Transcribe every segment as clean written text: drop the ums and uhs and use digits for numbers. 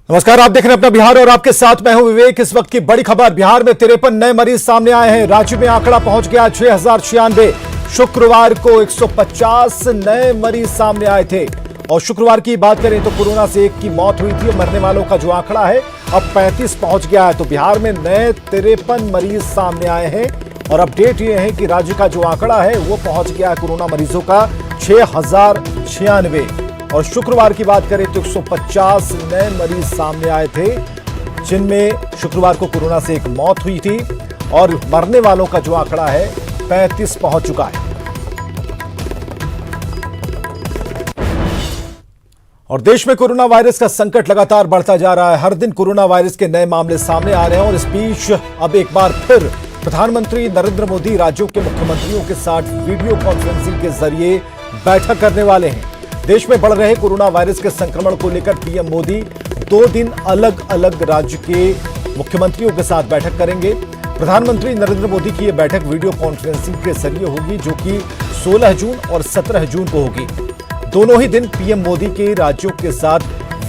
नमस्कार, आप देख रहे हैं अपना बिहार और आपके साथ मैं हूं विवेक। इस वक्त की बड़ी खबर, बिहार में 53 नए मरीज सामने आए हैं। राज्य में आंकड़ा पहुंच गया 6096। शुक्रवार को 150 नए मरीज सामने आए थे। और शुक्रवार की बात करें तो कोरोना से एक की मौत हुई थी। मरने वालों का जो आंकड़ा है अब 35 पहुंच गया है। तो बिहार में नए 53 मरीज सामने आए हैं। और अपडेट यह है कि राज्य का जो आंकड़ा है वो पहुंच गया है कोरोना मरीजों का 6096। और शुक्रवार की बात करें तो 150 नए मरीज सामने आए थे, जिनमें शुक्रवार को कोरोना से एक मौत हुई थी। और मरने वालों का जो आंकड़ा है 35 पहुंच चुका है। और देश में कोरोना वायरस का संकट लगातार बढ़ता जा रहा है। हर दिन कोरोना वायरस के नए मामले सामने आ रहे हैं। और इस बीच अब एक बार फिर प्रधानमंत्री नरेंद्र मोदी राज्यों के मुख्यमंत्रियों के साथ वीडियो कॉन्फ्रेंसिंग के जरिए बैठक करने वाले हैं। देश में बढ़ रहे कोरोना वायरस के संक्रमण को लेकर पीएम मोदी 2 दिन अलग अलग राज्य के मुख्यमंत्रियों के साथ बैठक करेंगे। प्रधानमंत्री नरेंद्र मोदी की यह बैठक वीडियो कॉन्फ्रेंसिंग के जरिए होगी, जो कि 16 जून और 17 जून को होगी। दोनों ही दिन पीएम मोदी के राज्यों के साथ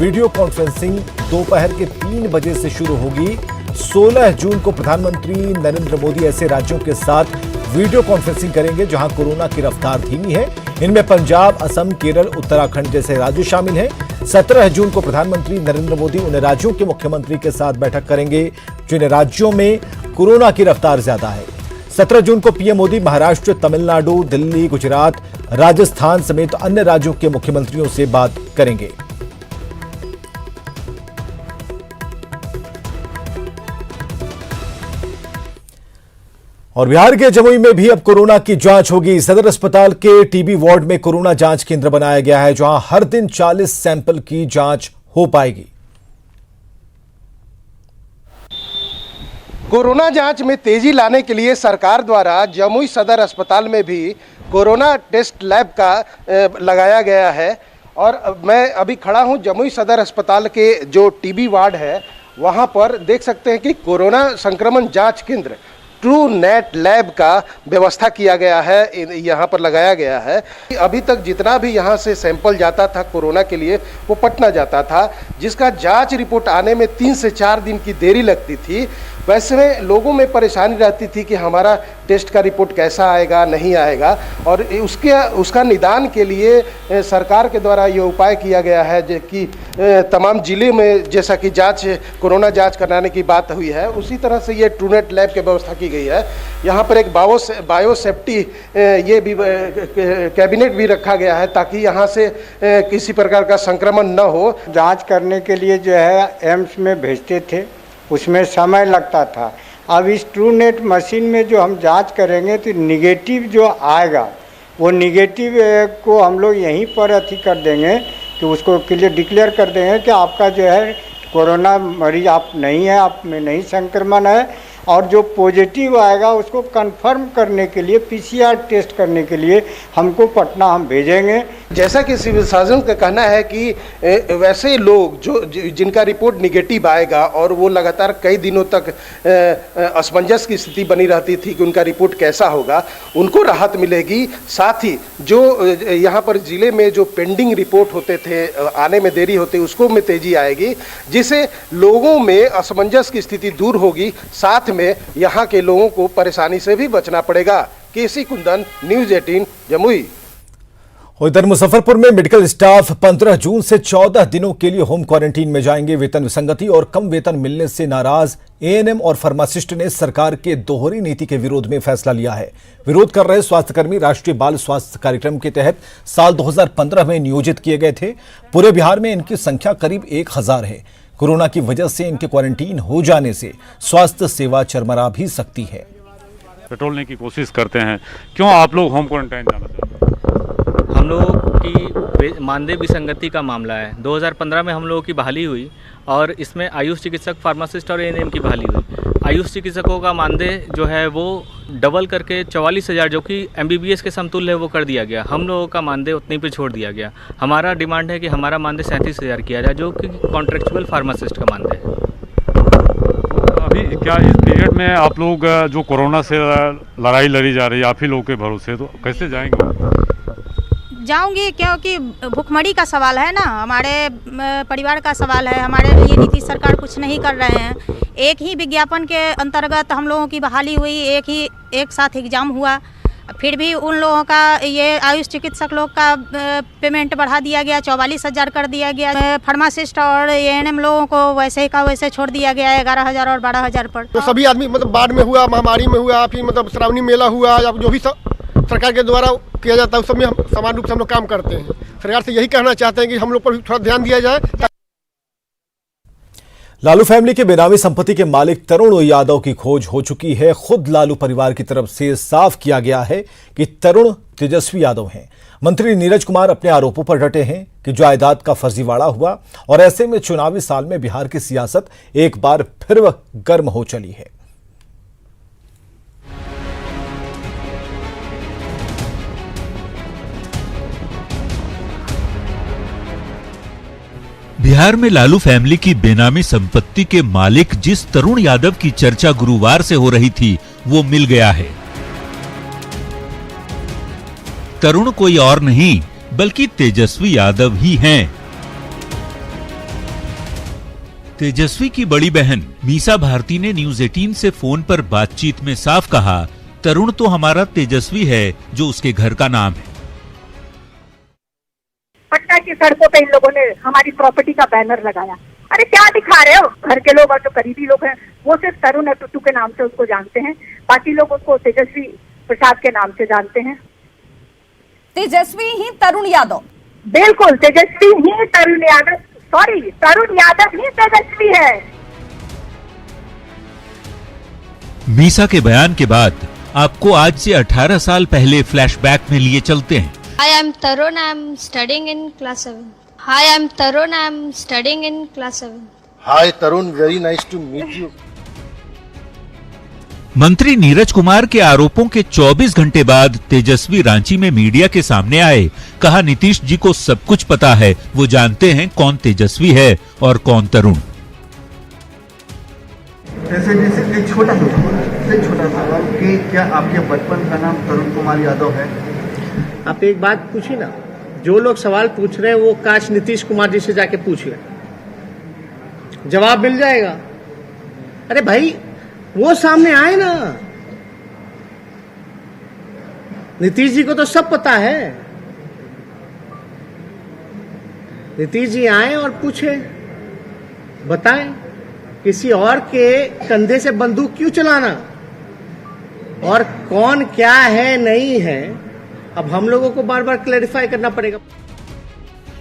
वीडियो कॉन्फ्रेंसिंग दोपहर के 3 बजे से शुरू होगी। 16 जून को प्रधानमंत्री नरेंद्र मोदी ऐसे राज्यों के साथ वीडियो कॉन्फ्रेंसिंग करेंगे जहां कोरोना की रफ्तार धीमी है। इनमें पंजाब, असम, केरल, उत्तराखंड जैसे राज्य शामिल हैं। 17 जून को प्रधानमंत्री नरेंद्र मोदी उन राज्यों के मुख्यमंत्री के साथ बैठक करेंगे जिन राज्यों में कोरोना की रफ्तार ज्यादा है। 17 जून को पीएम मोदी महाराष्ट्र, तमिलनाडु, दिल्ली, गुजरात, राजस्थान समेत अन्य राज्यों के मुख्यमंत्रियों से बात करेंगे। और बिहार के जमुई में भी अब कोरोना की जांच होगी। सदर अस्पताल के टीबी वार्ड में कोरोना जांच केंद्र बनाया गया है, जहां हर दिन 40 सैंपल की जांच हो पाएगी। कोरोना जांच में तेजी लाने के लिए सरकार द्वारा जमुई सदर अस्पताल में भी कोरोना टेस्ट लैब का लगाया गया है। और मैं अभी खड़ा हूं जमुई सदर अस्पताल के जो टीबी वार्ड है, वहां पर देख सकते हैं कि कोरोना संक्रमण जांच केंद्र ट्रू नेट लैब का व्यवस्था किया गया है, यहाँ पर लगाया गया है। अभी तक जितना भी यहाँ से सैंपल जाता था कोरोना के लिए वो पटना जाता था, जिसका जांच रिपोर्ट आने में 3 से 4 दिन की देरी लगती थी। वैसे में लोगों में परेशानी रहती थी कि हमारा टेस्ट का रिपोर्ट कैसा आएगा, नहीं आएगा। और उसका निदान के लिए सरकार के द्वारा ये उपाय किया गया है कि तमाम जिले में जैसा कि जांच कोरोना जांच कराने की बात हुई है, उसी तरह से ये ट्रूनेट लैब की व्यवस्था की गई है। यहाँ पर एक बायोसेफ्टी ये भी कैबिनेट भी रखा गया है, ताकि यहाँ से किसी प्रकार का संक्रमण न हो। जांच करने के लिए जो है एम्स में भेजते थे, उसमें समय लगता था। अब इस ट्रूनेट मशीन में जो हम जांच करेंगे तो निगेटिव जो आएगा वो निगेटिव को हम लोग यहीं पर अथी कर देंगे कि उसको क्लियर डिक्लेयर कर देंगे कि आपका जो है कोरोना मरीज आप नहीं है, आप में नहीं संक्रमण है। और जो पॉजिटिव आएगा उसको कंफर्म करने के लिए पीसीआर टेस्ट करने के लिए हमको पटना हम भेजेंगे। जैसा कि सिविल सर्जन का कहना है कि वैसे लोग जिनका रिपोर्ट निगेटिव आएगा और वो लगातार कई दिनों तक असमंजस की स्थिति बनी रहती थी कि उनका रिपोर्ट कैसा होगा, उनको राहत मिलेगी। साथ ही जो यहाँ पर ज़िले में जो पेंडिंग रिपोर्ट होते थे, आने में देरी होती, उसको में तेज़ी आएगी, जिससे लोगों में असमंजस की स्थिति दूर होगी। साथ में यहाँ के लोगों को परेशानी से भी बचना पड़ेगा। केसी कुंदन, न्यूज़ 18 जमुई। उधर मुजफ्फरपुर में मेडिकल स्टाफ 15 जून से 14 दिनों के लिए होम क्वारंटीन में जाएंगे। वेतन विसंगति और कम वेतन मिलने से नाराज एएनएम और फार्मासिस्ट ने सरकार के दोहरी नीति के विरोध में फैसला लिया है। विरोध कर रहे स्वास्थ्यकर्मी राष्ट्रीय बाल स्वास्थ्य कार्यक्रम के तहत साल 2015 में नियोजित किए गए थे। पूरे बिहार में इनकी संख्या करीब 1000 है। कोरोना की वजह से इनके क्वारंटीन हो जाने से स्वास्थ्य सेवा चरमरा भी सकती है। पेट्रोलने की कोशिश करते हैं, क्यों आप लोग होम क्वारंटाइन जाना चाहते हैं? हम लोगों की मानदेय विसंगति का मामला है। 2015 में हम लोगों की बहाली हुई और इसमें आयुष चिकित्सक, फार्मासिस्ट और एएनएम की बहाली हुई। आयुष चिकित्सकों का मानदेय जो है वो डबल करके 44,000 जो कि एमबीबीएस के समतुल्य है वो कर दिया गया। हम लोगों का मानदेय उतने पे छोड़ दिया गया। हमारा डिमांड है कि हमारा मानदेय 37,000 किया जाए, जो कि कॉन्ट्रेक्चुअल फार्मासिस्ट का मानदेय है। अभी क्या इस पीरियड में आप लोग जो कोरोना से लड़ाई लड़ी जा रही है आप ही लोगों के भरोसे, तो कैसे जाएंगे? जाऊंगी क्योंकि भुखमरी का सवाल है ना, हमारे परिवार का सवाल है। हमारे लिए नीतीश सरकार कुछ नहीं कर रहे हैं। एक ही विज्ञापन के अंतर्गत हम लोगों की बहाली हुई, एक साथ एग्जाम हुआ, फिर भी उन लोगों का ये आयुष चिकित्सक लोग का पेमेंट बढ़ा दिया गया, 44,000 कर दिया गया। फार्मासिस्ट और ANM लोगों को वैसे का वैसे छोड़ दिया गया है 11,000 और 12,000 पर। तो सभी आदमी मतलब बाढ़ में हुआ, महामारी में हुआ, फिर मतलब श्रावणी मेला हुआ, या जो भी सरकार के द्वारा किया जाता है उस सब में हम समान रूप से हम लोग काम करते हैं। सरकार से यही कहना चाहते हैं कि हम लोग पर भी थोड़ा ध्यान दिया जाए। लालू फैमिली के बेनामी संपत्ति के मालिक तरुण यादव की खोज हो चुकी है। खुद लालू परिवार की तरफ से साफ किया गया है कि तरुण तेजस्वी यादव हैं। मंत्री नीरज कुमार अपने आरोपों पर डटे हैं कि जायदाद का फर्जीवाड़ा हुआ और ऐसे में चुनावी साल में बिहार की सियासत एक बार फिर गर्म हो चली है। बिहार में लालू फैमिली की बेनामी संपत्ति के मालिक जिस तरुण यादव की चर्चा गुरुवार से हो रही थी वो मिल गया है। तरुण कोई और नहीं बल्कि तेजस्वी यादव ही हैं। तेजस्वी की बड़ी बहन मीसा भारती ने न्यूज 18 से फोन पर बातचीत में साफ कहा, तरुण तो हमारा तेजस्वी है जो उसके घर का नाम है। पटना की सड़कों पे इन लोगों ने हमारी प्रॉपर्टी का बैनर लगाया। अरे क्या दिखा रहे हो? घर के लोग और जो करीबी लोग हैं वो सिर्फ तरुण और टुट्टू के नाम से उसको जानते हैं, बाकी लोग उसको तेजस्वी प्रसाद के नाम से जानते हैं। तेजस्वी ही तरुण यादव, बिल्कुल तेजस्वी ही तरुण यादव, सॉरी तरुण यादव ही तेजस्वी है। मीसा के बयान के बाद आपको आज से 18 साल पहले फ्लैशबैक में लिए चलते हैं। Hi, I'm Tarun. I'm studying in class 7. Hi, I'm Tarun. I'm studying in class 7. Hi Tarun, very nice to meet you. मंत्री नीरज कुमार के आरोपों के 24 घंटे बाद तेजस्वी रांची में मीडिया के सामने आए। कहा, नीतीश जी को सब कुछ पता है, वो जानते हैं कौन तेजस्वी है और कौन तरुण। जैसे एक छोटा सवाल कि क्या आपके बचपन का नाम तरुण कुमार यादव है? आप एक बात पूछिए ना, जो लोग सवाल पूछ रहे हैं वो काश नीतीश कुमार जी से जाके पूछ ले, जवाब मिल जाएगा। अरे भाई वो सामने आए ना, नीतीश जी को तो सब पता है। नीतीश जी आए और पूछे, बताएं किसी और के कंधे से बंदूक क्यों चलाना, और कौन क्या है नहीं है, अब हम लोगों को बार बार क्लैरिफाई करना पड़ेगा।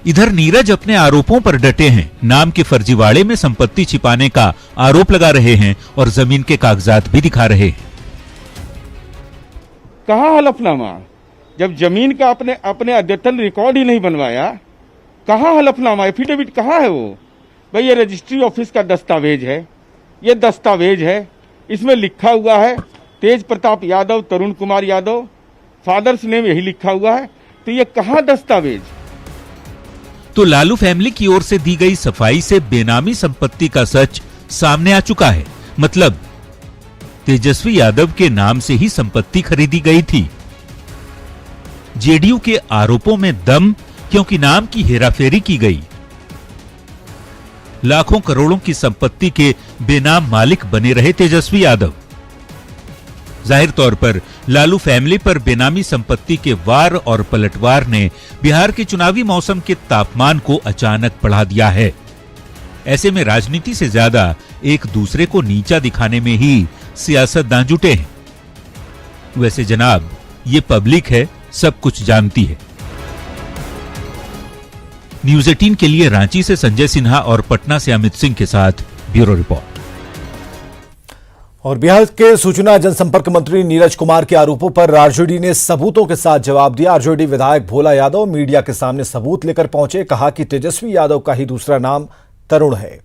इधर नीरज अपने आरोपों पर डटे हैं। नाम के फर्जीवाड़े में संपत्ति छिपाने का आरोप लगा रहे हैं और जमीन के कागजात भी दिखा रहे हैं। कहाँ हलफनामा? जब जमीन का अपने अद्यतन रिकॉर्ड ही नहीं बनवाया, कहाँ हलफनामा? एफिडेविट कहाँ है वो? भाई ये रजिस्ट्री ऑफिस का दस्तावेज है, ये दस्तावेज है, इसमें लिखा हुआ है तेज प्रताप यादव, तरुण कुमार यादव, फादर्स नेम यही लिखा हुआ है, तो ये कहाँ दस्तावेज? तो लालू फैमिली की ओर से दी गई सफाई से बेनामी संपत्ति का सच सामने आ चुका है। मतलब तेजस्वी यादव के नाम से ही संपत्ति खरीदी गई थी। जेडीयू के आरोपों में दम, क्योंकि नाम की हेराफेरी की गई। लाखों करोड़ों की संपत्ति के बेनाम मालिक बने रहे तेजस्वी यादव। जाहिर तौर पर लालू फैमिली पर बेनामी संपत्ति के वार और पलटवार ने बिहार के चुनावी मौसम के तापमान को अचानक बढ़ा दिया है। ऐसे में राजनीति से ज्यादा एक दूसरे को नीचा दिखाने में ही सियासतदान जुटे हैं। वैसे जनाब, ये पब्लिक है, सब कुछ जानती है। न्यूज 18 के लिए रांची से संजय सिन्हा और पटना से अमित सिंह के साथ ब्यूरो रिपोर्ट। और बिहार के सूचना जनसंपर्क मंत्री नीरज कुमार के आरोपों पर आरजेडी ने सबूतों के साथ जवाब दिया। आरजेडी विधायक भोला यादव मीडिया के सामने सबूत लेकर पहुंचे। कहा कि तेजस्वी यादव का ही दूसरा नाम तरुण है।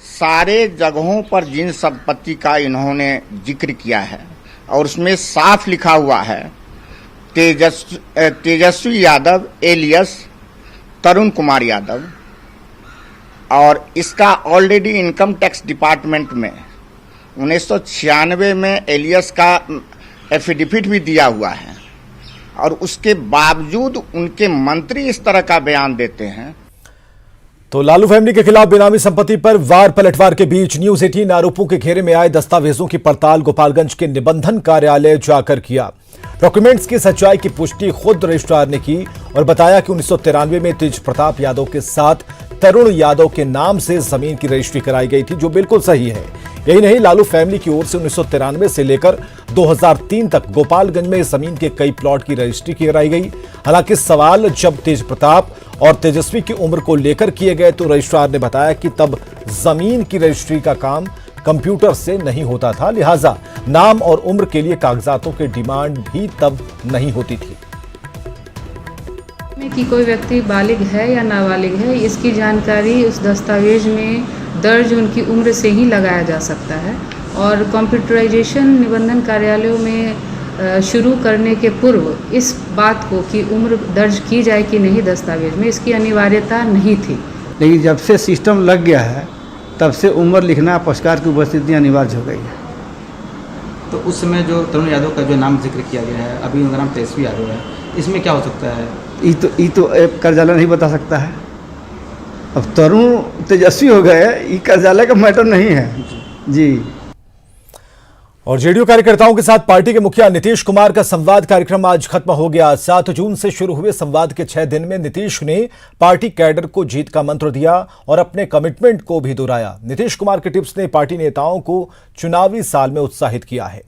सारे जगहों पर जिन संपत्ति का इन्होंने जिक्र किया है और उसमें साफ लिखा हुआ है तेजस्वी यादव एलियस तरुण कुमार यादव, और इसका ऑलरेडी इनकम टैक्स डिपार्टमेंट में 1996 में एलियस का एफिडेविट भी दिया हुआ है और उसके बावजूद उनके मंत्री इस तरह का बयान देते हैं। तो लालू फैमिली के खिलाफ बेनामी संपत्ति पर वार पलटवार के बीच न्यूज 18 आरोपों के घेरे में आए दस्तावेजों की पड़ताल गोपालगंज के निबंधन कार्यालय जाकर किया। डॉक्यूमेंट्स की सच्चाई की पुष्टि खुद रजिस्ट्रार ने की और बताया कि 1993 में तेज प्रताप यादव के साथ तरुण यादव के नाम से जमीन की रजिस्ट्री कराई गई थी, जो बिल्कुल सही है। यही नहीं, लालू फैमिली की ओर से 1993 से लेकर 2003 तक गोपालगंज में जमीन के कई प्लॉट की रजिस्ट्री कराई गई। हालांकि सवाल जब तेज प्रताप और तेजस्वी की उम्र को लेकर किए गए तो रजिस्ट्रार ने बताया कि तब जमीन की रजिस्ट्री का काम कंप्यूटर से नहीं होता था, लिहाजा नाम और उम्र के लिए कागजातों की डिमांड भी तब नहीं होती थी। कि कोई व्यक्ति बालिग है या नाबालिग है, इसकी जानकारी उस दस्तावेज में दर्ज उनकी उम्र से ही लगाया जा सकता है। और कंप्यूटराइजेशन निबंधन कार्यालयों में शुरू करने के पूर्व इस बात को कि उम्र दर्ज की जाए कि नहीं दस्तावेज में, इसकी अनिवार्यता नहीं थी। लेकिन जब से सिस्टम लग गया है तब से उम्र लिखना पक्षकार की उपस्थिति अनिवार्य हो गई है। तो उस समय जो तरुण यादव का जो नाम जिक्र किया गया है, अभी उनका नाम तेजस्वी यादव है, इसमें क्या हो सकता है? ये तो कार्यालय नहीं बता सकता है। अब तरुण तेजस्वी हो गए, ये कार्यालय का मैटर नहीं है जी। और जेडीयू कार्यकर्ताओं के साथ पार्टी के मुखिया नीतीश कुमार का संवाद कार्यक्रम आज खत्म हो गया। 7 जून से शुरू हुए संवाद के 6 दिन में नीतीश ने पार्टी कैडर को जीत का मंत्र दिया और अपने कमिटमेंट को भी दोहराया। नीतीश कुमार के टिप्स ने पार्टी नेताओं को चुनावी साल में उत्साहित किया है।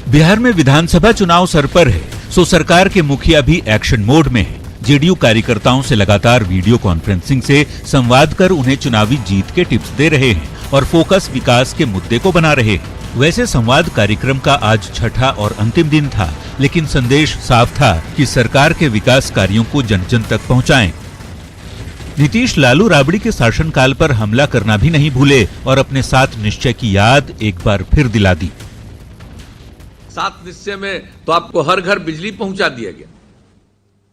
बिहार में विधानसभा चुनाव सर पर है, सो सरकार के मुखिया भी एक्शन मोड में है। जेडीयू कार्यकर्ताओं से लगातार वीडियो कॉन्फ्रेंसिंग से संवाद कर उन्हें चुनावी जीत के टिप्स दे रहे हैं और फोकस विकास के मुद्दे को बना रहे हैं। वैसे संवाद कार्यक्रम का आज छठा और अंतिम दिन था, लेकिन संदेश साफ था कि सरकार के विकास कार्यों को जन जन तक पहुंचाएं। नीतीश लालू राबड़ी के शासनकाल पर हमला करना भी नहीं भूले और अपने 7 निश्चय की याद एक बार फिर दिला दी। 7 निश्चय में तो आपको हर घर बिजली पहुंचा दिया गया,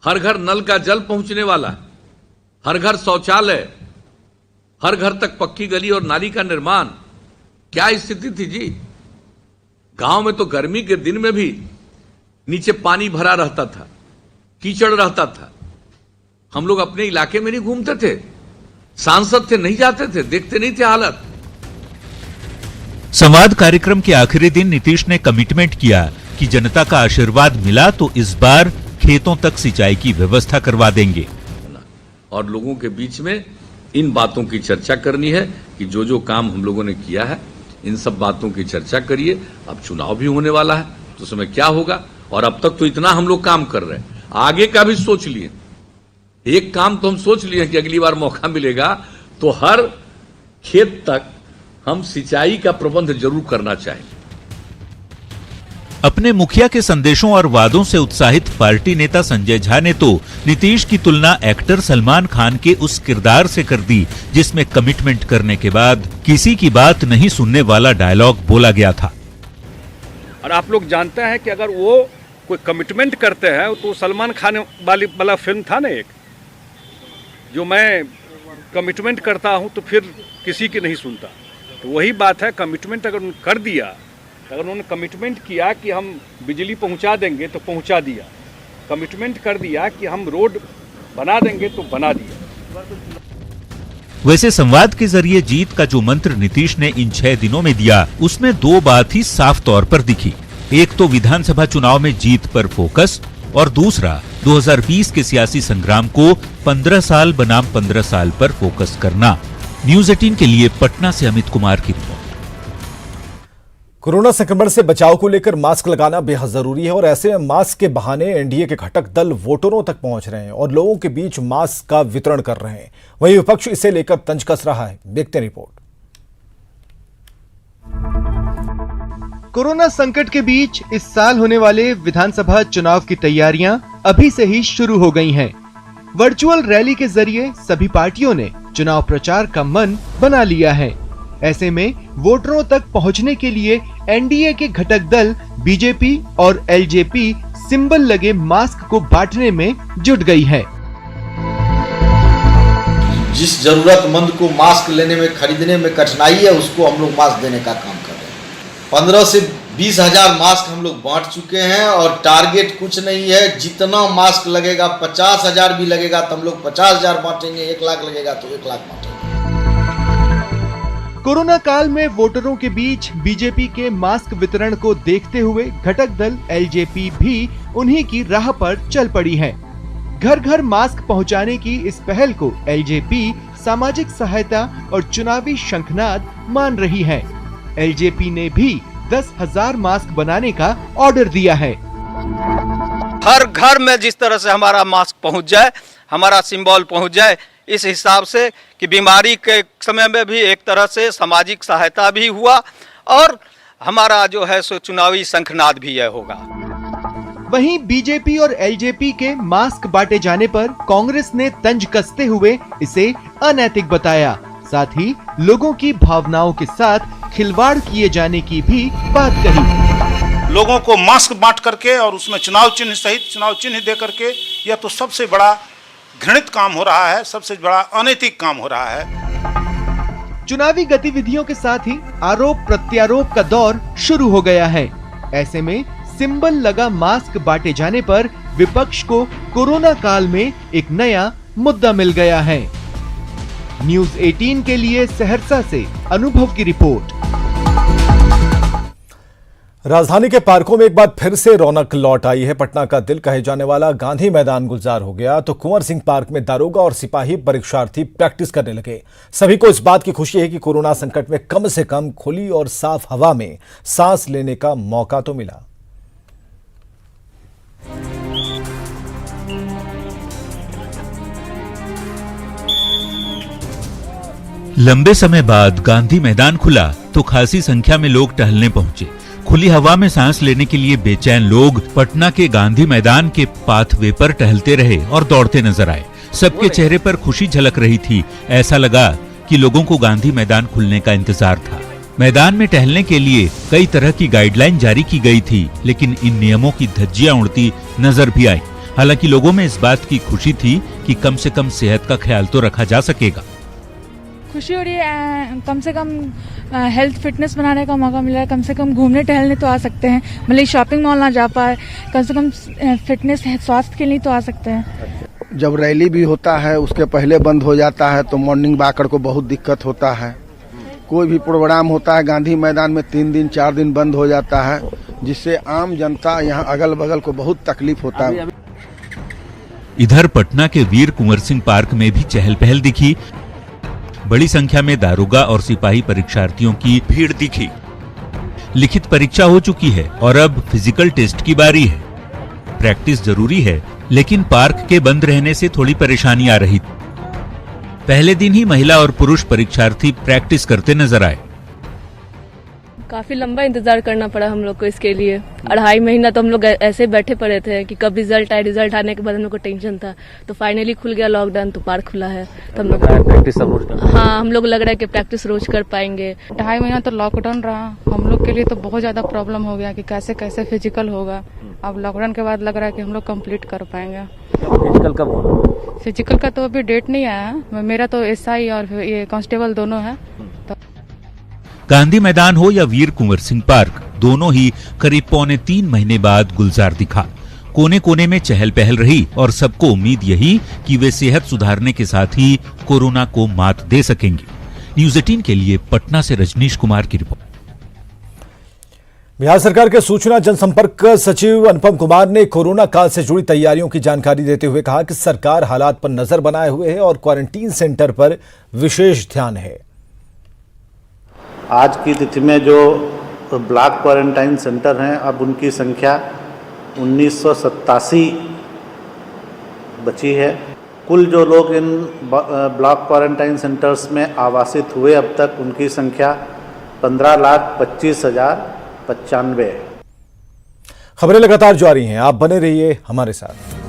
हर घर नल का जल पहुंचने वाला, हर घर शौचालय, हर घर तक पक्की गली और नाली का निर्माण। क्या स्थिति थी जी? गांव में तो गर्मी के दिन में भी नीचे पानी भरा रहता था, कीचड़ रहता था। हम लोग अपने इलाके में नहीं घूमते थे, सांसद थे नहीं जाते थे, देखते नहीं थे हालत। संवाद कार्यक्रम के आखिरी दिन नीतीश ने कमिटमेंट किया कि जनता का आशीर्वाद मिला तो इस बार खेतों तक सिंचाई की व्यवस्था करवा देंगे। और लोगों के बीच में इन बातों की चर्चा करनी है कि जो जो काम हम लोगों ने किया है, इन सब बातों की चर्चा करिए। अब चुनाव भी होने वाला है तो उसमें क्या होगा, और अब तक तो इतना हम लोग काम कर रहे हैं, आगे का भी सोच लिए। एक काम तो हम सोच लिए कि अगली बार मौका मिलेगा तो हर खेत तक हम सिंचाई का प्रबंध जरूर करना चाहेंगे। अपने मुखिया के संदेशों और वादों से उत्साहित पार्टी नेता संजय झा ने तो नीतीश की तुलना एक्टर सलमान खान के उस किरदार से कर दी जिसमें कमिटमेंट करने के बाद किसी की बात नहीं सुनने वाला डायलॉग बोला गया था। और आप लोग जानते हैं कि अगर वो कोई कमिटमेंट करते हैं तो सलमान खान वाला फिल्म था ना एक, जो मैं कमिटमेंट करता हूं तो फिर किसी की नहीं सुनता। तो वही बात है, कमिटमेंट अगर उन्होंने कर दिया, अगर उन्होंने कमिटमेंट किया कि हम बिजली पहुंचा देंगे तो पहुंचा दिया, कमिटमेंट कर दिया कि हम रोड बना देंगे तो बना दिया। वैसे संवाद के जरिए जीत का जो मंत्र नीतीश ने इन 6 दिनों में दिया, उसमें 2 बात ही साफ तौर पर दिखी। एक तो विधानसभा चुनाव में जीत पर फोकस और दूसरा 2020 के सियासी संग्राम को 15 साल बनाम 15 साल पर फोकस करना। न्यूज 18 के लिए पटना से अमित कुमार की रिपोर्ट। कोरोना संक्रमण से बचाव को लेकर मास्क लगाना बेहद जरूरी है और ऐसे में मास्क के बहाने एनडीए के घटक दल वोटरों तक पहुंच रहे हैं और लोगों के बीच मास्क का वितरण कर रहे हैं। वहीं विपक्ष इसे लेकर तंज कस रहा है। देखते हैं रिपोर्ट। कोरोना संकट के बीच इस साल होने वाले विधानसभा चुनाव की तैयारियां अभी से ही शुरू हो गई हैं। वर्चुअल रैली के जरिए सभी पार्टियों ने चुनाव प्रचार का मन बना लिया है। ऐसे में वोटरों तक पहुंचने के लिए एनडीए के घटक दल बीजेपी और एलजेपी सिंबल लगे मास्क को बांटने में जुट गई है। जिस जरूरतमंद को मास्क लेने में खरीदने में कठिनाई है उसको हम लोग मास्क देने का काम कर रहे हैं। 15 से 20 हजार मास्क हम लोग बांट चुके हैं और टारगेट कुछ नहीं है, जितना मास्क लगेगा 50 हजार भी लगेगा तो हम लोग 50 हजार बांटेंगे, 1 लाख लगेगा तो 1 लाख बांटेंगे। कोरोना काल में वोटरों के बीच बीजेपी के मास्क वितरण को देखते हुए घटक दल एलजेपी भी उन्हीं की राह पर चल पड़ी है। घर घर मास्क पहुंचाने की इस पहल को एलजेपी सामाजिक सहायता और चुनावी शंखनाद मान रही है। एलजेपी ने भी 10,000 मास्क बनाने का ऑर्डर दिया है। हर घर में जिस तरह से हमारा मास्क पहुंच जाए, हमारा सिंबल पहुंच जाए, इस हिसाब से कि बीमारी के समय में भी एक तरह से सामाजिक सहायता भी हुआ और हमारा जो है सो चुनावी शंखनाद भी यह होगा। वहीं बीजेपी और एलजेपी के मास्क बांटे जाने पर कांग्रेस ने तंज कसते हुए इसे अनैतिक बताया। साथ ही लोगों की भावनाओं के साथ खिलवाड़ किए जाने की भी बात कही। लोगों को मास्क बांट करके और उसमें चुनाव चिन्ह सहित चुनाव चिन्ह दे करके यह तो सबसे बड़ा घृणित काम हो रहा है, सबसे बड़ा अनैतिक काम हो रहा है। चुनावी गतिविधियों के साथ ही आरोप प्रत्यारोप का दौर शुरू हो गया है। ऐसे में सिंबल लगा मास्क बांटे जाने पर विपक्ष को कोरोना काल में एक नया मुद्दा मिल गया है। न्यूज़ 18 के लिए सहरसा से अनुभव की रिपोर्ट। राजधानी के पार्कों में एक बार फिर से रौनक लौट आई है। पटना का दिल कहे जाने वाला गांधी मैदान गुलजार हो गया तो कुंवर सिंह पार्क में दारोगा और सिपाही परीक्षार्थी प्रैक्टिस करने लगे। सभी को इस बात की खुशी है कि कोरोना संकट में कम से कम खुली और साफ हवा में सांस लेने का मौका तो मिला। लंबे समय बाद गांधी मैदान खुला तो खासी संख्या में लोग टहलने पहुंचे। खुली हवा में सांस लेने के लिए बेचैन लोग पटना के गांधी मैदान के पाथवे पर टहलते रहे और दौड़ते नजर आए। सबके चेहरे पर खुशी झलक रही थी। ऐसा लगा कि लोगों को गांधी मैदान खुलने का इंतजार था। मैदान में टहलने के लिए कई तरह की गाइडलाइन जारी की गई थी, लेकिन इन नियमों की धज्जियां उड़ती नजर भी आई। हालांकि लोगों में इस बात की खुशी थी कि कम से कम सेहत का ख्याल तो रखा जा सकेगा। खुशी हो रही है, कम से कम हेल्थ फिटनेस बनाने का मौका मिला है। कम से कम घूमने टहलने तो आ सकते हैं, भले शॉपिंग मॉल ना जा पाए, कम से कम फिटनेस स्वास्थ्य के लिए तो आ सकते हैं। जब रैली भी होता है उसके पहले बंद हो जाता है तो मॉर्निंग वॉकर को बहुत दिक्कत होता है। कोई भी प्रोग्राम होता है गांधी मैदान में 3 दिन 4 दिन बंद हो जाता है, जिससे आम जनता यहाँ अगल बगल को बहुत तकलीफ होता है। इधर पटना के वीर कुंवर सिंह पार्क में भी चहल पहल दिखी। बड़ी संख्या में दारोगा और सिपाही परीक्षार्थियों की भीड़ दिखी। लिखित परीक्षा हो चुकी है और अब फिजिकल टेस्ट की बारी है। प्रैक्टिस जरूरी है, लेकिन पार्क के बंद रहने से थोड़ी परेशानी आ रही थी। पहले दिन ही महिला और पुरुष परीक्षार्थी प्रैक्टिस करते नजर आए। काफ़ी लंबा इंतजार करना पड़ा हम लोग को इसके लिए। 2.5 महीना तो हम लोग ऐसे बैठे पड़े थे कि कब रिजल्ट आए। रिजल्ट आने के बाद हम लोग को टेंशन था, तो फाइनली खुल गया लॉकडाउन, तो पार्क खुला है। तो हम लोग प्रैक्टिस हाँ, हम लोग लग रहा है कि प्रैक्टिस रोज कर पाएंगे। 2.5 महीना तो लॉकडाउन रहा, हम लोग के लिए तो बहुत ज़्यादा प्रॉब्लम हो गया कि कैसे कैसे फिजिकल होगा। अब लॉकडाउन के बाद लग रहा है कि हम लोग कंप्लीट कर पाएंगे। फिजिकल कब होगा? फिजिकल का तो अभी डेट नहीं आया है। मेरा तो SI और ये कांस्टेबल दोनों है। गांधी मैदान हो या वीर कुंवर सिंह पार्क, दोनों ही करीब 3.25 महीने बाद गुलजार दिखा। कोने कोने में चहल पहल रही और सबको उम्मीद यही कि वे सेहत सुधारने के साथ ही कोरोना को मात दे सकेंगे। न्यूज़ 18 के लिए पटना से रजनीश कुमार की रिपोर्ट। बिहार सरकार के सूचना जनसंपर्क सचिव अनुपम कुमार ने कोरोना काल से जुड़ी तैयारियों की जानकारी देते हुए कहा कि सरकार हालात पर नजर बनाए हुए है और क्वारंटीन सेंटर पर विशेष ध्यान है। आज की तिथि में जो ब्लॉक क्वारंटाइन सेंटर हैं, अब उनकी संख्या 1987 बची है। कुल जो लोग इन ब्लॉक क्वारंटाइन सेंटर्स में आवासित हुए अब तक, उनकी संख्या 15,25,095 है। खबरें लगातार जारी हैं, आप बने रहिए हमारे साथ।